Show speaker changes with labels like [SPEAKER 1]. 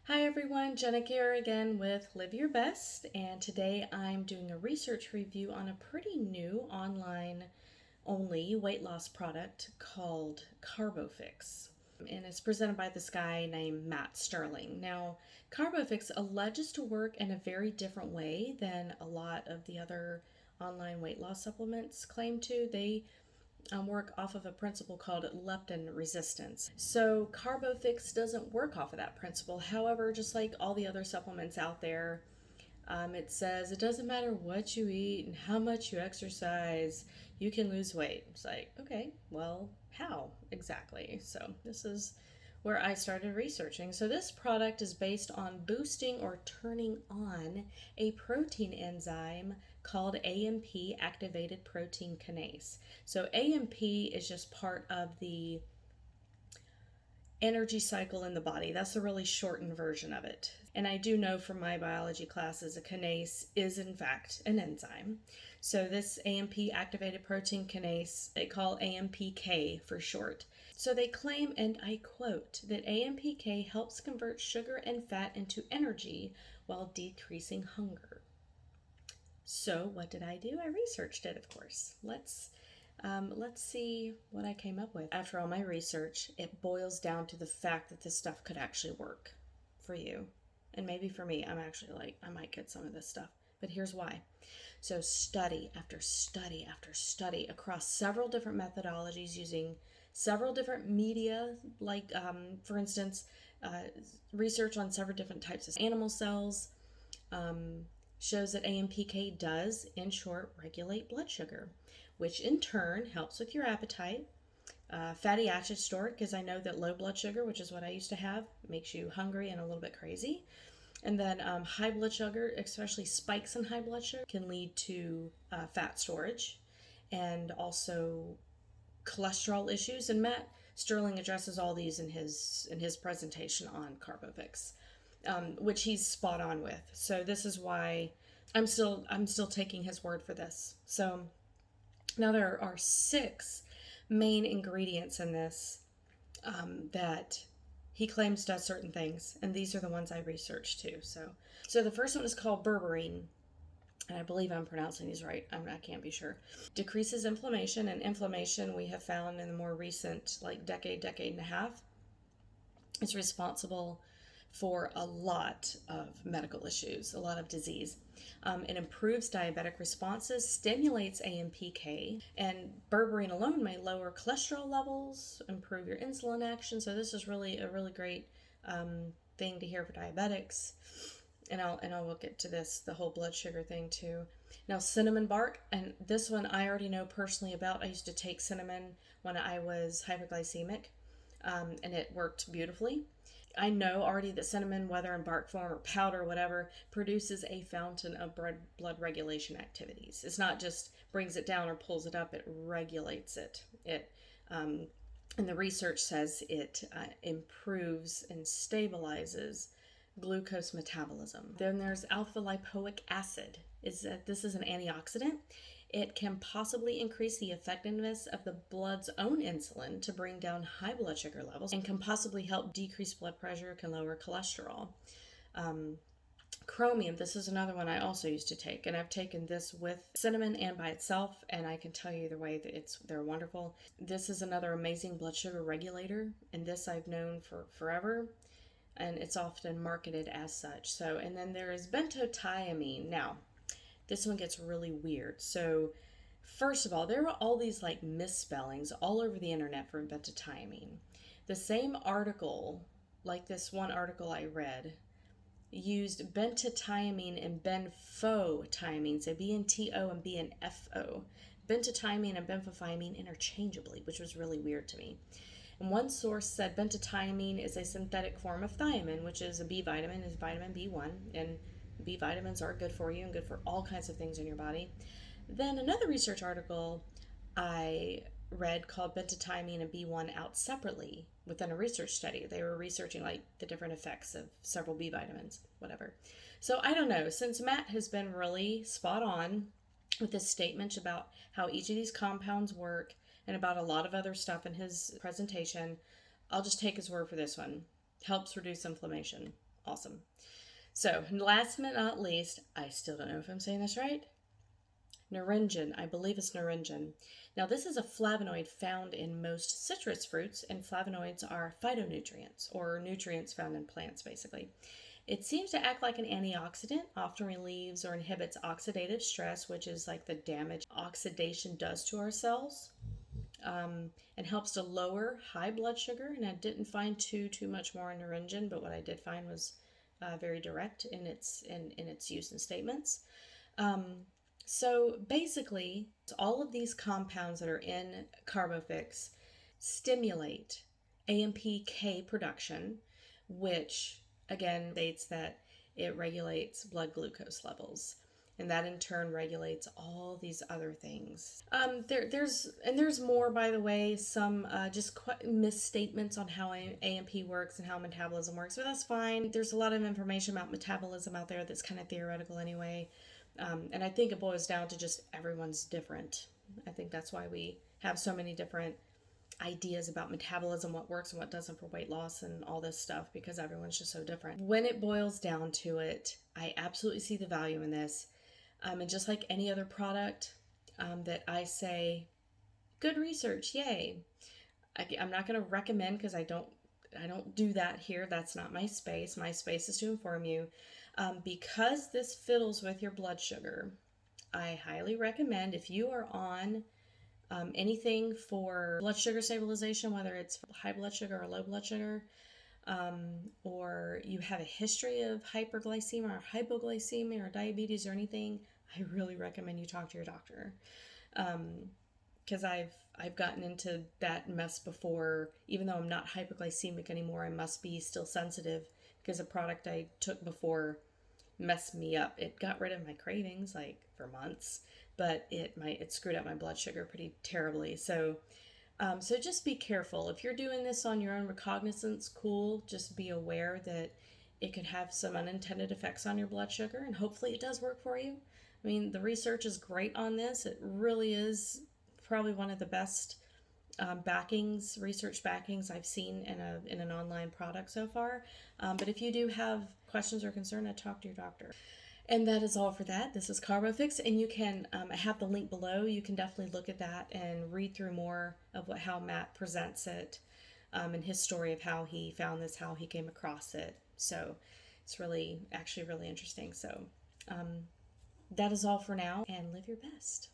[SPEAKER 1] Hi everyone, Jenna here again with Live Your Best, and today I'm doing a research review on a pretty new online only weight loss product called CarboFix. And it's presented by this guy named Matt Sterling. Now, CarboFix alleges to work in a very different way than a lot of the other online weight loss supplements claim to. They work off of a principle called leptin resistance. So CarboFix doesn't work off of that principle. However, just like all the other supplements out there, it says it doesn't matter what you eat and how much you exercise, you can lose weight. It's like, okay, well, how exactly? So this is where I started researching. So this product is based on boosting or turning on a protein enzyme called AMP, activated protein kinase. So AMP is just part of the energy cycle in the body. That's the really shortened version of it. And I do know from my biology classes, a kinase is in fact an enzyme. So this AMP activated protein kinase, they call AMPk for short. So they claim, and I quote, that AMPk helps convert sugar and fat into energy while decreasing hunger. So what did I do? I researched it, of course. Let's see what I came up with. After all my research, it boils down to the fact that this stuff could actually work for you. And maybe for me, I'm actually like, I might get some of this stuff. But here's why. So study after study after study across several different methodologies using several different media, like for instance, research on several different types of animal cells, shows that AMPK does, in short, regulate blood sugar, which in turn helps with your appetite. Fatty acid storage, because I know that low blood sugar, which is what I used to have, makes you hungry and a little bit crazy. And then high blood sugar, especially spikes in high blood sugar, can lead to fat storage and also cholesterol issues. And Matt Sterling addresses all these in his presentation on CarboFix, which he's spot on with. So this is why I'm still taking his word for this. So now there are 6 main ingredients in this that he claims does certain things, and these are the ones I researched too. So the first one is called berberine, and I believe I'm pronouncing these right. I can't be sure. Decreases inflammation, and inflammation we have found in the more recent decade and a half is responsible for a lot of medical issues, a lot of disease. It improves diabetic responses, stimulates AMPK, and berberine alone may lower cholesterol levels, improve your insulin action. So this is really a really great thing to hear for diabetics. And I'll get to this, the whole blood sugar thing too. Now, cinnamon bark, and this one I already know personally about. I used to take cinnamon when I was hypoglycemic, and it worked beautifully. I know already that cinnamon, whether in bark form or powder, and produces a fountain of blood regulation activities. It's not just brings it down or pulls it up, it regulates it. And the research says it improves and stabilizes glucose metabolism. Then there's alpha lipoic acid. This is an antioxidant. It can possibly increase the effectiveness of the blood's own insulin to bring down high blood sugar levels, and can possibly help decrease blood pressure, can lower cholesterol. Chromium, this is another one I also used to take, and I've taken this with cinnamon and by itself, and I can tell you either way that they're wonderful. This is another amazing blood sugar regulator, and this I've known for forever, and it's often marketed as such. So, and then there is bentotiamine. Now, this one gets really weird. So, first of all, there are all these misspellings all over the internet for bentotiamine. The same article, like this one article I read, used bentotiamine and benfotiamine, so BNTO and BNFO. Bentotiamine and benfotiamine interchangeably, which was really weird to me. And one source said bentotiamine is a synthetic form of thiamine, which is a B vitamin, is vitamin B1, and B vitamins are good for you and good for all kinds of things in your body. Then another research article I read called bentotiamine and B1 out separately within a research study. They were researching the different effects of several B vitamins, whatever. So I don't know, since Matt has been really spot on with his statements about how each of these compounds work and about a lot of other stuff in his presentation, I'll just take his word for this one. Helps reduce inflammation. Awesome. So, last but not least, I still don't know if I'm saying this right. Neringen, I believe it's Neringen. Now, this is a flavonoid found in most citrus fruits, and flavonoids are phytonutrients, or nutrients found in plants, basically. It seems to act like an antioxidant, often relieves or inhibits oxidative stress, which is like the damage oxidation does to our cells, and helps to lower high blood sugar. And I didn't find too much more in Neringen, but what I did find was very direct in its use and statements. So basically, all of these compounds that are in CarboFix stimulate AMPk production, which again states that it regulates blood glucose levels. And that in turn regulates all these other things. There's more, by the way, some just misstatements on how AMP works and how metabolism works, but that's fine. There's a lot of information about metabolism out there that's kind of theoretical anyway. And I think it boils down to just everyone's different. I think that's why we have so many different ideas about metabolism, what works and what doesn't for weight loss and all this stuff, because everyone's just so different. When it boils down to it, I absolutely see the value in this. And just like any other product that I say, good research, yay. I'm not going to recommend, because I don't do that here. That's not my space. My space is to inform you. Because this fiddles with your blood sugar, I highly recommend, if you are on anything for blood sugar stabilization, whether it's high blood sugar or low blood sugar, or you have a history of hyperglycemia or hypoglycemia or diabetes or anything, I really recommend you talk to your doctor. Because I've gotten into that mess before. Even though I'm not hypoglycemic anymore, I must be still sensitive, because a product I took before messed me up. It got rid of my cravings like for months, but it screwed up my blood sugar pretty terribly. So just be careful. If you're doing this on your own recognizance, cool. Just be aware that it could have some unintended effects on your blood sugar, and hopefully it does work for you. I mean, the research is great on this. It really is probably one of the best research backings I've seen in an online product so far. But if you do have questions or concern, I'd talk to your doctor. And that is all for that. This is CarboFix, and you can, I have the link below. You can definitely look at that and read through more of how Matt presents it, and his story of how he found this, how he came across it. So it's actually really interesting. So that is all for now, and live your best.